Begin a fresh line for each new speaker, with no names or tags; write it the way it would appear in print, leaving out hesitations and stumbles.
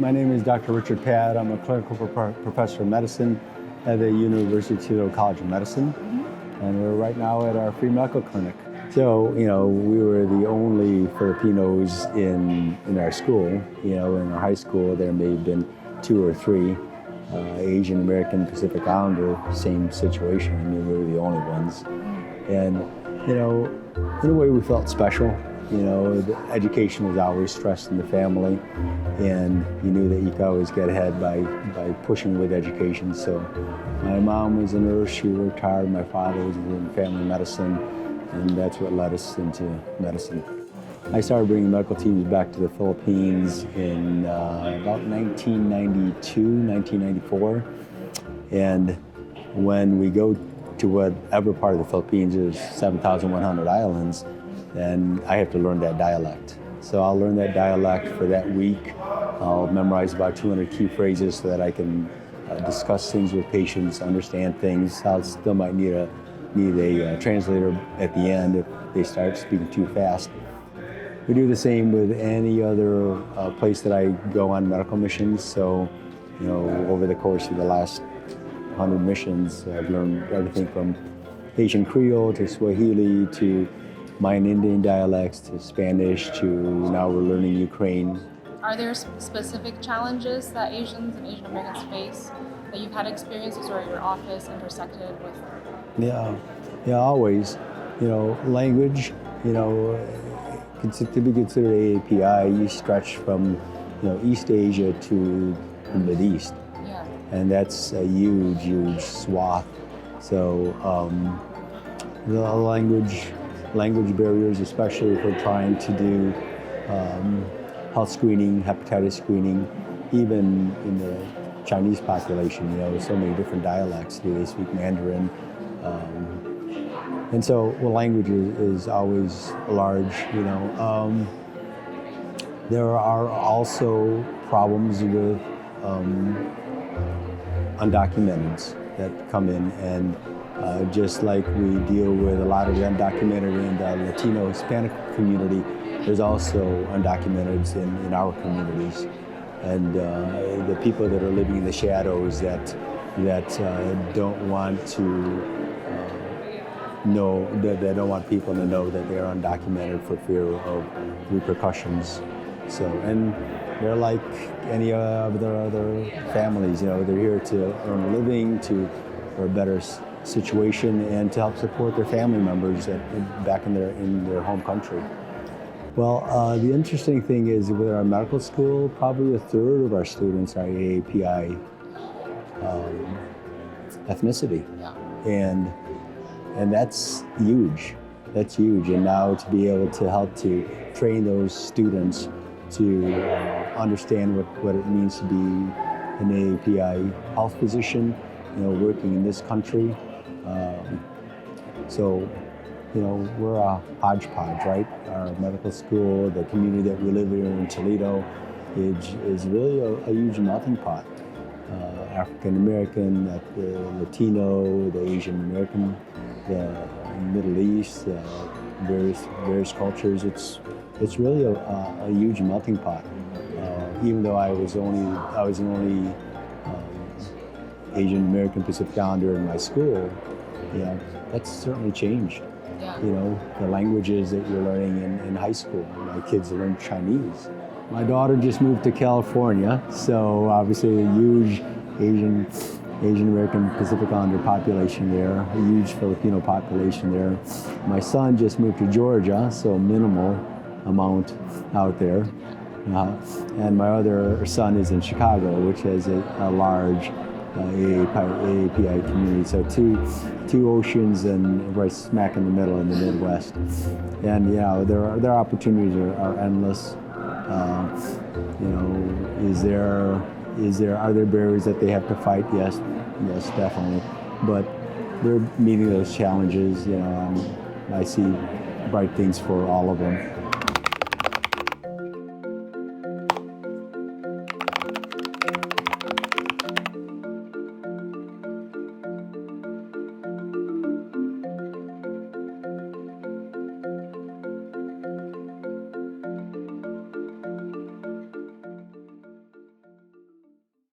My name is Dr. Richard Paat. I'm a clinical professor of medicine at the University of Toledo College of Medicine. And we're right now at our free medical clinic. So, we were the only Filipinos in our school. In our high school, there may have been 2 or 3 Asian American Pacific Islander, same situation. I mean, we were the only ones. And, in a way we felt special. The education was always stressed in the family, and you knew that you could always get ahead by pushing with education. So my mom was a nurse, she worked hard, my father was in family medicine, and that's what led us into medicine. I started bringing medical teams back to the Philippines in about 1992, 1994, and when we go to whatever part of the Philippines, there's 7,100 islands, and I have to learn that dialect. So I'll learn that dialect for that week. I'll memorize about 200 key phrases so that I can discuss things with patients, understand things. I still might need a translator at the end if they start speaking too fast. We do the same with any other place that I go on medical missions. So, over the course of the last 100 missions, I've learned everything from Haitian Creole to Swahili to Mayan Indian dialects to Spanish to now we're learning Ukraine.
Are there specific challenges that Asians and Asian Americans face that you've had experiences or your office intersected with?
Yeah, always. Language, to be considered AAPI, you stretch from, East Asia to the Mideast.
Yeah. And
that's a huge swath. So the language barriers, especially if we're trying to do health screening, hepatitis screening, even in the Chinese population, so many different dialects. Do they speak Mandarin? And so language is always large, There are also problems with undocumenteds that come in, and just like we deal with a lot of the undocumented in the Latino Hispanic community, there's also undocumenteds in our communities. And the people that are living in the shadows that don't want to they don't want people to know that they're undocumented for fear of repercussions. So, and they're like any of their other families, they're here to earn a living, for a better situation, and to help support their family members back in their home country. Well, the interesting thing is with our medical school, probably 1/3 of our students are AAPI ethnicity.
Yeah.
And that's huge. That's huge. And now to be able to help to train those students to understand what it means to be an AAPI health physician, working in this country. So, we're a hodgepodge, right? Our medical school, the community that we live here in Toledo is really a huge melting pot. African American, the Latino, the Asian American, the Middle East, various cultures. It's really a huge melting pot. Even though I was the only Asian American Pacific Islander in my school, that's certainly changed.
Yeah.
The languages that you're learning in high school. My kids learn Chinese. My daughter just moved to California, so obviously a huge Asian American Pacific Islander population there, a huge Filipino population there. My son just moved to Georgia, so minimal amount out there. And my other son is in Chicago, which has a large AAPI community. So two oceans and right smack in the middle in the Midwest. And their opportunities are endless. Are there barriers that they have to fight? Yes, definitely. But they're meeting those challenges. I see bright things for all of them.